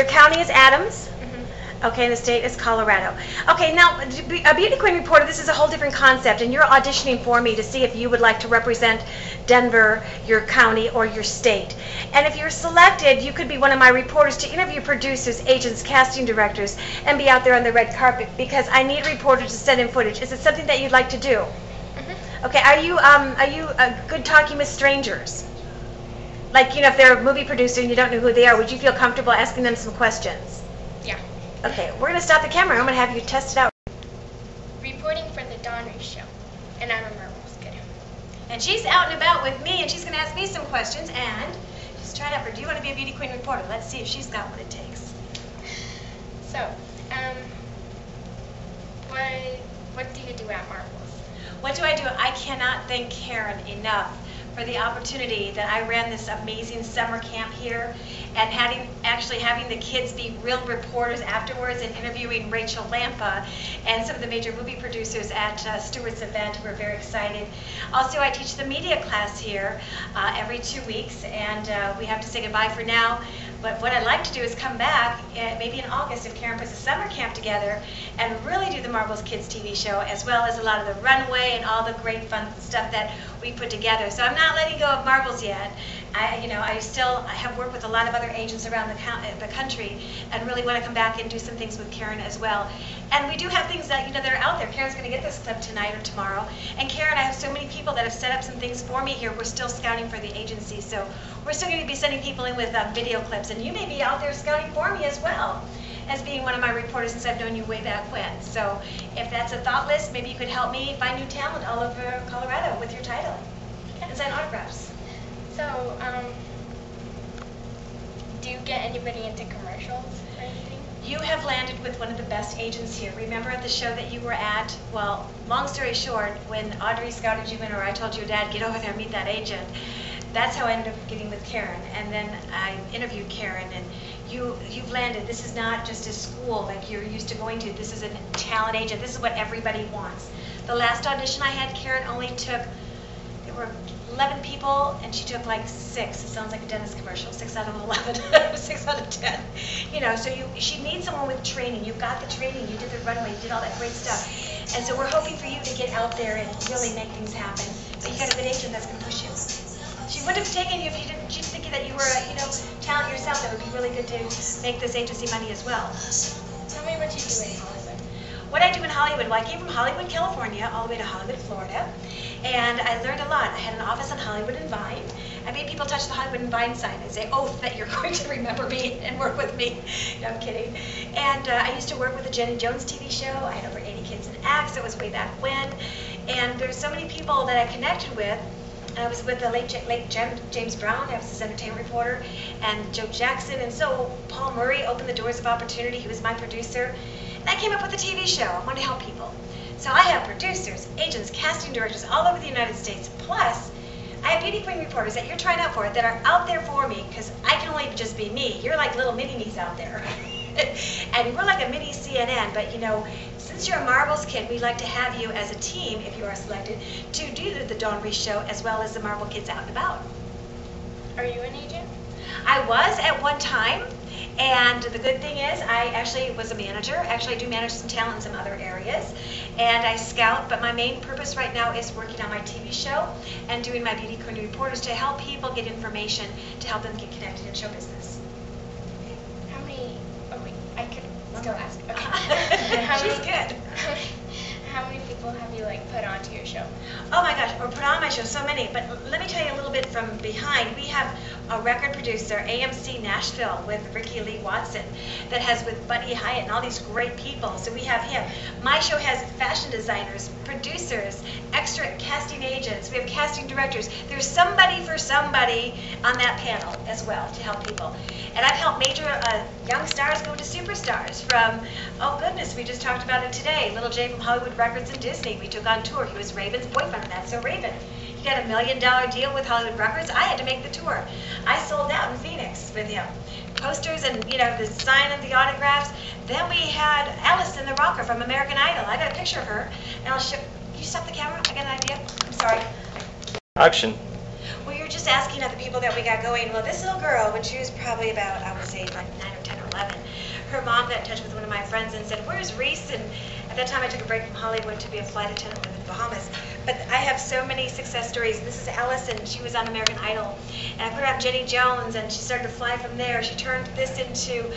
county is Adams. Okay, and the state is Colorado. Okay, now, a beauty queen reporter, this is a whole different concept, and you're auditioning for me to see if you would like to represent Denver, your county, or your state. And if you're selected, you could be one of my reporters to interview producers, agents, casting directors, and be out there on the red carpet, because I need reporters to send in footage. Is it something that you'd like to do? Okay, are you good talking with strangers? Like, you know, if they're a movie producer and you don't know who they are, would you feel comfortable asking them some questions? Yeah. Okay, we're going to stop the camera. I'm going to have you test it out. Reporting for the Reese show, and I'm a marbles kid. And she's out and about with me, and she's going to ask me some questions, and just try it out for, do you want to be a beauty queen reporter? Let's see if she's got what it takes. So, what do you do at Marbles? What do I do? I cannot thank Karen enough for the opportunity that I ran this amazing summer camp here, and actually having the kids be real reporters afterwards, and interviewing Rachel Lampa and some of the major movie producers at Stewart's event. We're very excited. Also, I teach the media class here every 2 weeks, and we have to say goodbye for now. But what I'd like to do is come back, maybe in August, if Karen puts a summer camp together, and really do the Marbles Kids TV show, as well as a lot of the runway and all the great fun stuff that we put together. So I'm not letting go of Marbles yet. I still have worked with a lot of other agents around the country, and really want to come back and do some things with Karen as well. And we do have things that, that are out there. Karen's going to get this clip tonight or tomorrow. And Karen, I have so many people that have set up some things for me here. We're still scouting for the agency, so we're still going to be sending people in with video clips. And you may be out there scouting for me as well, as being one of my reporters since I've known you way back when. So if that's a thought list, maybe you could help me find new talent all over Colorado with your title and sign autographs. So, do you get anybody into commercials or anything? You have landed with one of the best agents here. Remember at the show that you were at? Well, long story short, when Audrey scouted you in, or I told your dad, get over there and meet that agent, that's how I ended up getting with Karen. And then I interviewed Karen, and you've landed. This is not just a school like you're used to going to. This is a talent agent. This is what everybody wants. The last audition I had, Karen only took, there were 11 people, and she took like 6. It sounds like a dentist commercial. 6 out of 11, 6 out of 10. So she needs someone with training. You've got the training. You did the runway. You did all that great stuff. And so we're hoping for you to get out there and really make things happen. But you got a good agent that's going to push you. She wouldn't have taken you if she didn't think that you were talent yourself. That would be really good to make this agency money as well. Tell me what you do in Hollywood. What I do in Hollywood, well, I came from Hollywood, California, all the way to Hollywood, Florida, and I learned a lot. I had an office on Hollywood and Vine. I made people touch the Hollywood and Vine sign and say, "Oh, that you're going to remember me and work with me." No, I'm kidding. And I used to work with the Jenny Jones TV show. I had over 80 kids in acts. That was way back when. And there's so many people that I connected with. I was with the late James Brown. I was his entertainment reporter, and Joe Jackson. And so Paul Murray opened the doors of opportunity. He was my producer. And I came up with a TV show. I wanted to help people. So I have producers, agents, casting directors all over the United States. Plus, I have beauty queen reporters that you're trying out for that are out there for me, because I can only just be me. You're like little mini-me's out there. And we're like a mini CNN, but since you're a Marbles kid, we'd like to have you as a team, if you are selected, to do the Reese show as well as the Marble Kids out and about. Are you an agent? I was at one time, and the good thing is I actually was a manager. Actually, I do manage some talent in some other areas, and I scout, but my main purpose right now is working on my TV show and doing my beauty queen reporters to help people get information to help them get connected in show business. How many, oh wait, I could still ask. Okay. She's good. How many people have you put onto your show? Oh my gosh, or put on my show, so many. But let me tell you a little bit from behind. We have a record producer, AMC Nashville, with Ricky Lee Watson, that has with Buddy Hyatt and all these great people. So we have him. My show has fashion designers, producers, extra casting agents. We have casting directors. There's somebody for somebody on that panel as well to help people. And I've helped major young stars go to superstars from, oh goodness, we just talked about it today, Little Jay from Hollywood Records and Disney. We took on tour. He was Raven's boyfriend. That's so Raven. He got $1 million deal with Hollywood Records. I had to make the tour. I sold out in Phoenix with him. Posters and, the sign of the autographs. Then we had Allison the rocker from American Idol. I got a picture of her. And I'll show. Can you stop the camera? I got an idea. I'm sorry. Action. Well, you're just asking of the people that we got going. Well, this little girl, when she was probably about, I would say, like 9 or 10 or 11, mom got in touch with one of my friends and said, "Where's Reese?" And at that time I took a break from Hollywood to be a flight attendant in the Bahamas. But I have so many success stories. This is Allison. She was on American Idol. And I put her on Jenny Jones, and she started to fly from there. She turned this into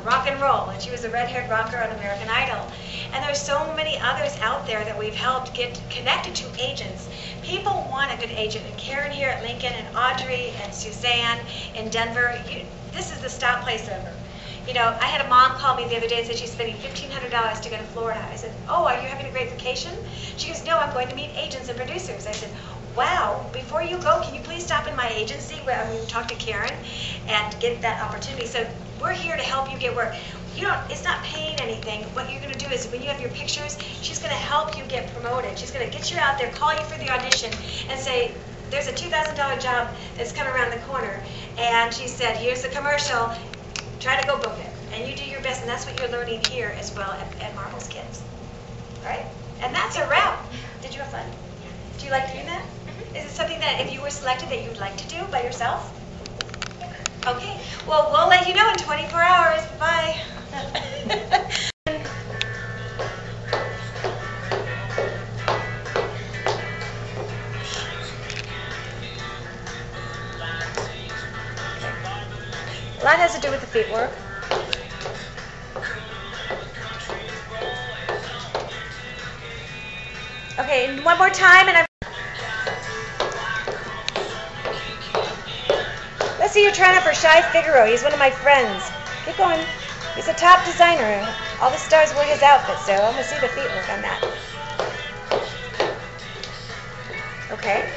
rock and roll, and she was a red-haired rocker on American Idol. And there's so many others out there that we've helped get connected to agents. People want a good agent. And Karen here at Lincoln, and Audrey, and Suzanne in Denver, this is the stop place ever. You know, I had a mom call me the other day and said she's spending $1,500 to go to Florida. I said, "Oh, are you having a great vacation?" She goes, "No, I'm going to meet agents and producers." I said, "Wow, before you go, can you please stop in my agency where I'm going to talk to Karen and get that opportunity?" So we're here to help you get work. It's not paying anything. What you're going to do is when you have your pictures, she's going to help you get promoted. She's going to get you out there, call you for the audition, and say, "There's a $2,000 job that's coming around the corner." And she said, "Here's the commercial. Try to go book it." And you do your best, and that's what you're learning here as well at Marvel's Kids. All right? And that's a wrap. Did you have fun? Do you like doing that? Is it something that if you were selected that you'd like to do by yourself? Okay. Well, we'll let you know in 24 hours. Bye. A lot has to do with the feet work. Okay, and one more time, and let's see, you're trying out for Shy Figaro. He's one of my friends. Keep going. He's a top designer. All the stars wear his outfit, so I'm going to see the feet work on that. Okay.